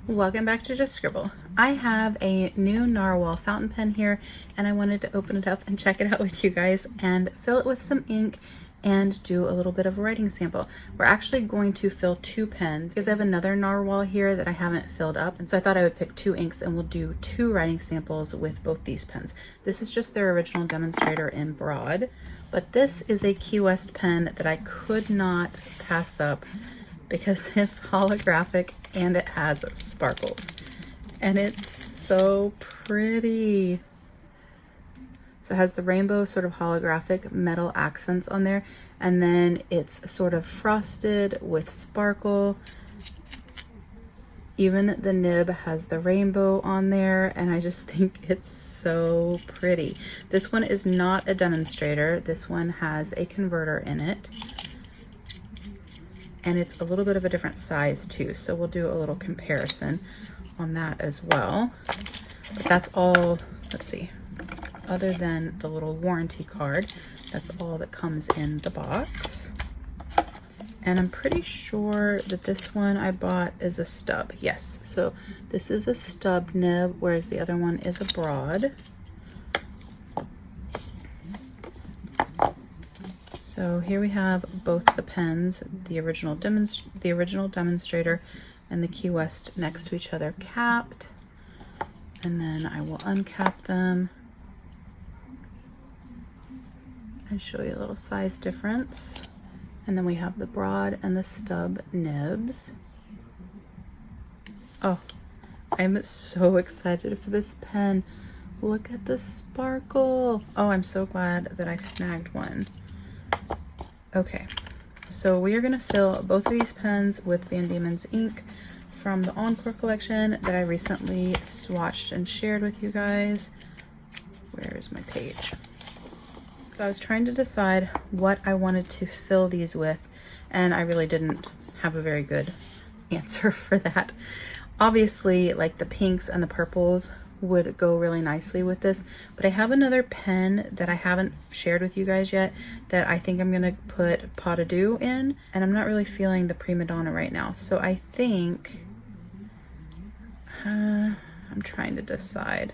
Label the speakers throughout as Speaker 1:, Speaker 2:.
Speaker 1: Welcome back to Just Scribble. I have a new Narwhal fountain pen here and I wanted to open it up and check it out with you guys and fill it with some ink and do a little bit of a writing sample. We're actually going to fill two pens because I have another Narwhal here that I haven't filled up, and so I thought I would pick two inks and we'll do two writing samples with both these pens. This is just their original demonstrator in broad, but this is a Key West pen that I could not pass up because it's holographic and it has sparkles and it's so pretty. So it has the rainbow sort of holographic metal accents on there, and then it's sort of frosted with sparkle. Even the nib has the rainbow on there, and I just think it's so pretty. This one is not a demonstrator. This one has a converter in it, and it's a little bit of a different size too, so we'll do a little comparison on that as well. But that's all, let's see, other than the little warranty card, that's all that comes in the box. And I'm pretty sure that this one I bought is a stub. Yes, so this is a stub nib, whereas the other one is a broad. So here we have both the pens, the original demonstrator and the Key West next to each other capped. And then I will uncap them and show you a little size difference. And then we have the broad and the stub nibs. Oh, I'm so excited for this pen. Look at the sparkle. Oh, I'm so glad that I snagged one. Okay, so we are gonna fill both of these pens with Van Diemen's ink from the Encore collection that I recently swatched and shared with you guys. Where is my page? So I was trying to decide what I wanted to fill these with, and I really didn't have a very good answer for that. Obviously, like the pinks and the purples would go really nicely with this, but I have another pen that I haven't shared with you guys yet that I think I'm gonna put Pas de Deux in, and I'm not really feeling the Prima Donna right now, so I think I'm trying to decide.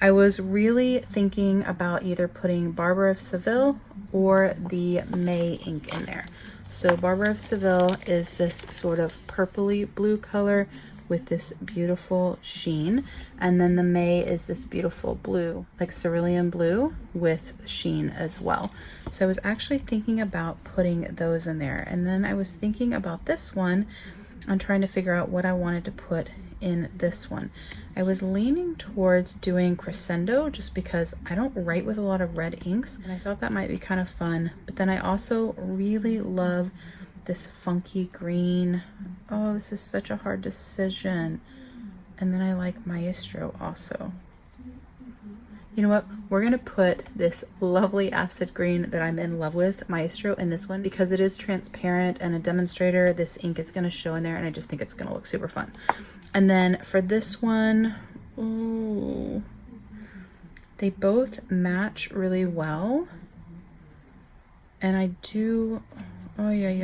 Speaker 1: I was really thinking about either putting Barbara of Seville or the May ink in there. So Barbara of Seville is this sort of purpley blue color with this beautiful sheen, and then the May is this beautiful blue, like cerulean blue with sheen as well. So I was actually thinking about putting those in there, and then I was thinking about this one and trying to figure out what I wanted to put in this one. I was leaning towards doing Crescendo just because I don't write with a lot of red inks, and I thought that might be kind of fun. But then I also really love this funky green. Oh, this is such a hard decision. And then I like Maestro also. You know what? We're gonna put this lovely acid green that I'm in love with, Maestro, in this one because it is transparent and a demonstrator. This ink is gonna show in there, and I just think it's gonna look super fun. And then for this one, ooh, they both match really well. And I do, oh yeah.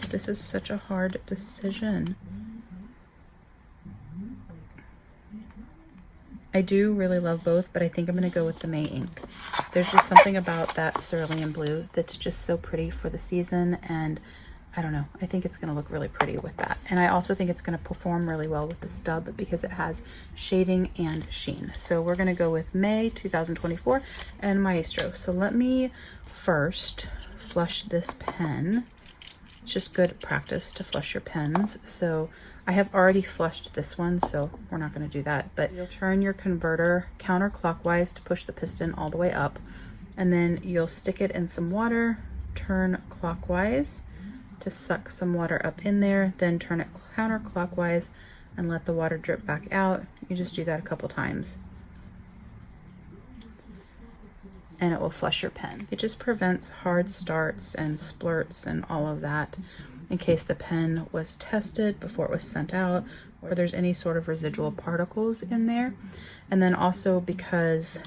Speaker 1: This is such a hard decision. I do really love both, but I think I'm gonna go with the May ink. There's just something about that cerulean blue that's just so pretty for the season, and I don't know, I think it's gonna look really pretty with that. And I also think it's gonna perform really well with the stub because it has shading and sheen. So we're gonna go with May 2024 and Maestro. So let me first flush this pen. It's just good practice to flush your pens. So I have already flushed this one, so we're not going to do that, but you'll turn your converter counterclockwise to push the piston all the way up, and then you'll stick it in some water, turn clockwise to suck some water up in there, then turn it counterclockwise and let the water drip back out. You just do that a couple times, and it will flush your pen. It just prevents hard starts and splurts and all of that in case the pen was tested before it was sent out, or there's any sort of residual particles in there. And then also because,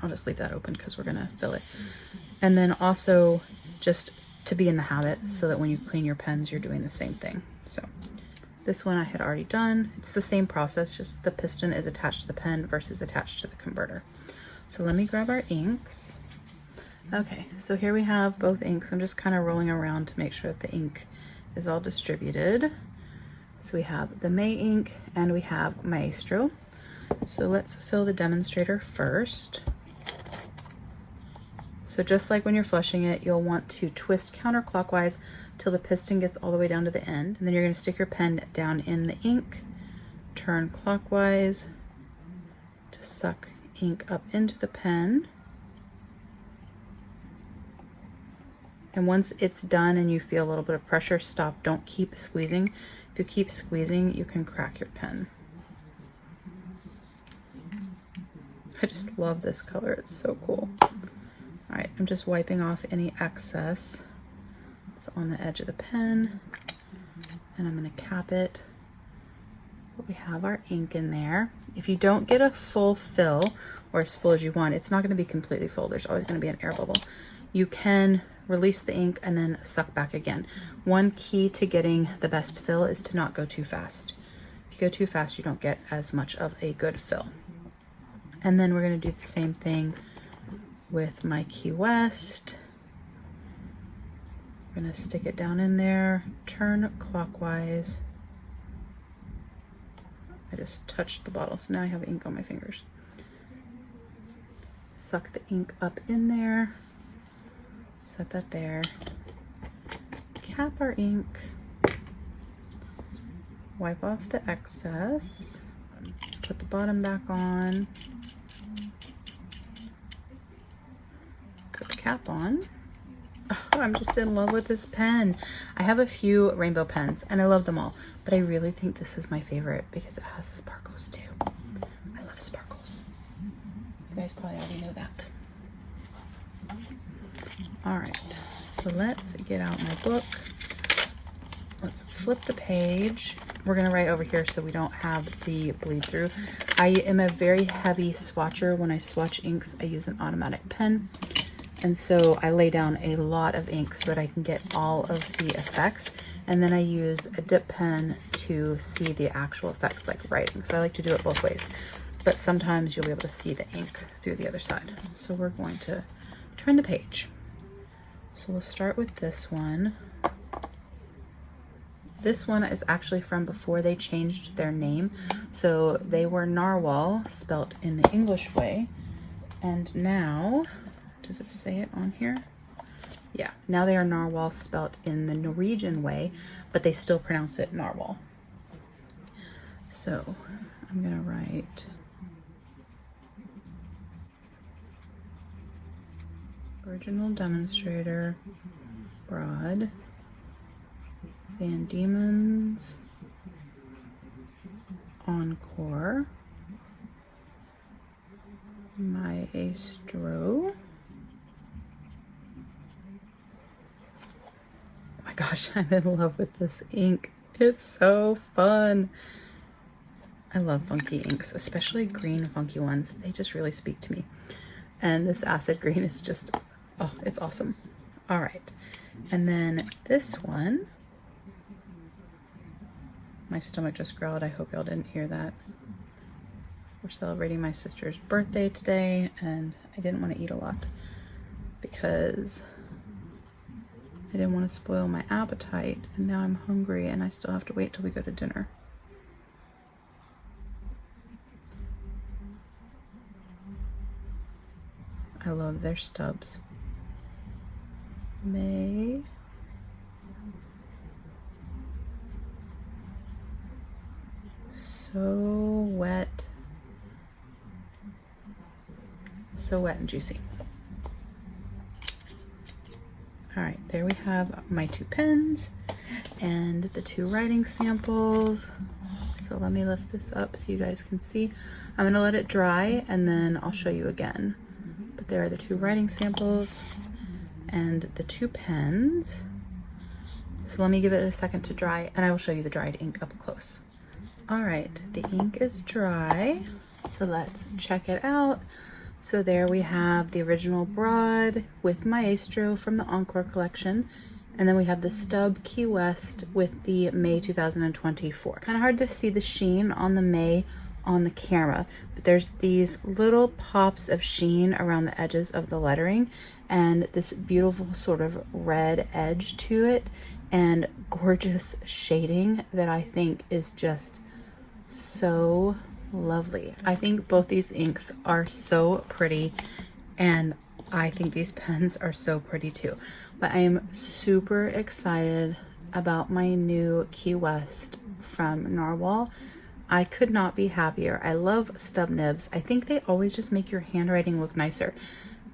Speaker 1: I'll just leave that open because we're gonna fill it. And then also just to be in the habit so that when you clean your pens, you're doing the same thing. So This one I had already done. It's the same process, just the piston is attached to the pen versus attached to the converter. So let me grab our inks. Okay, so here we have both inks. I'm just kind of rolling around to make sure that the ink is all distributed. So we have the May ink and we have Maestro. So let's fill the demonstrator first. So just like when you're flushing it, you'll want to twist counterclockwise till the piston gets all the way down to the end. And then you're going to stick your pen down in the ink, turn clockwise to suck ink up into the pen. And once it's done and you feel a little bit of pressure, stop. Don't keep squeezing. If you keep squeezing, you can crack your pen. I just love this color. It's so cool. All right, I'm just wiping off any excess that's on the edge of the pen, and I'm going to cap it. But we have our ink in there. If you don't get a full fill, or as full as you want, it's not going to be completely full. There's always going to be an air bubble. You can release the ink and then suck back again. One key to getting the best fill is to not go too fast. If you go too fast, you don't get as much of a good fill. And then we're going to do the same thing with my Key West. I'm going to stick it down in there, turn clockwise. I just touched the bottle, so now I have ink on my fingers. Suck the ink up in there, set that there, cap our ink, wipe off the excess, put the bottom back on, put the cap on. Oh, I'm just in love with this pen. I have a few rainbow pens and I love them all, but I really think this is my favorite because it has sparkles too. I love sparkles. You guys probably already know that. All right, so let's get out my book. Let's flip the page. We're gonna write over here so we don't have the bleed through. I am a very heavy swatcher. When I swatch inks, I use an automatic pen. And so I lay down a lot of ink so that I can get all of the effects. And then I use a dip pen to see the actual effects like writing. So I like to do it both ways. But sometimes you'll be able to see the ink through the other side. So we're going to turn the page. So we'll start with this one. This one is actually from before they changed their name. So they were Narwhal, spelt in the English way. And now, does it say it on here? Yeah, now they are Narwhal, spelt in the Norwegian way, but they still pronounce it Narwhal. So I'm gonna write original demonstrator, broad, Van Diemen's, Encore, Maestro. Oh my gosh, I'm in love with this ink. It's so fun. I love funky inks, especially green funky ones. They just really speak to me. And this acid green is just, oh, it's awesome. All right, and then this one, my stomach just growled. I hope y'all didn't hear that. We're celebrating my sister's birthday today, and I didn't want to eat a lot because I didn't want to spoil my appetite, and now I'm hungry and I still have to wait till we go to dinner. I love their stubs. May. So wet. So wet and juicy. All right, there we have my two pens and the two writing samples. So let me lift this up so you guys can see. I'm gonna let it dry and then I'll show you again. But there are the two writing samples and the two pens. So let me give it a second to dry and I will show you the dried ink up close. All right, the ink is dry, so let's check it out. So there we have the original broad with Maestro from the Encore collection And then we have the Stub Key West with the May 2024. Kind of hard to see the sheen on the May on the camera, but there's these little pops of sheen around the edges of the lettering and this beautiful sort of red edge to it and gorgeous shading that I think is just so lovely. I think both these inks are so pretty, and I think these pens are so pretty too. But I am super excited about my new Key West from Narwhal. I could not be happier. I love stub nibs. I think they always just make your handwriting look nicer.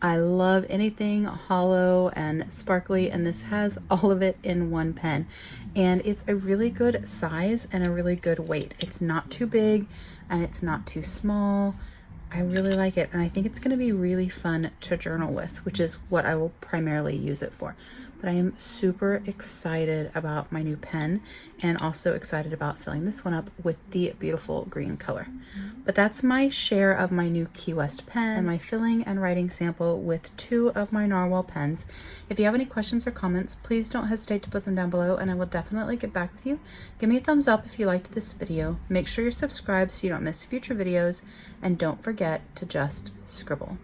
Speaker 1: I love anything hollow and sparkly, and this has all of it in one pen. And it's a really good size and a really good weight. It's not too big and it's not too small. I really like it, and I think it's going to be really fun to journal with, which is what I will primarily use it for. But I am super excited about my new pen, and also excited about filling this one up with the beautiful green color. But that's my share of my new Key West pen and my filling and writing sample with 2 of my Narwhal pens. If you have any questions or comments, please don't hesitate to put them down below, and I will definitely get back with you. Give me a thumbs up if you liked this video. Make sure you're subscribed so you don't miss future videos, and don't forget to just scribble.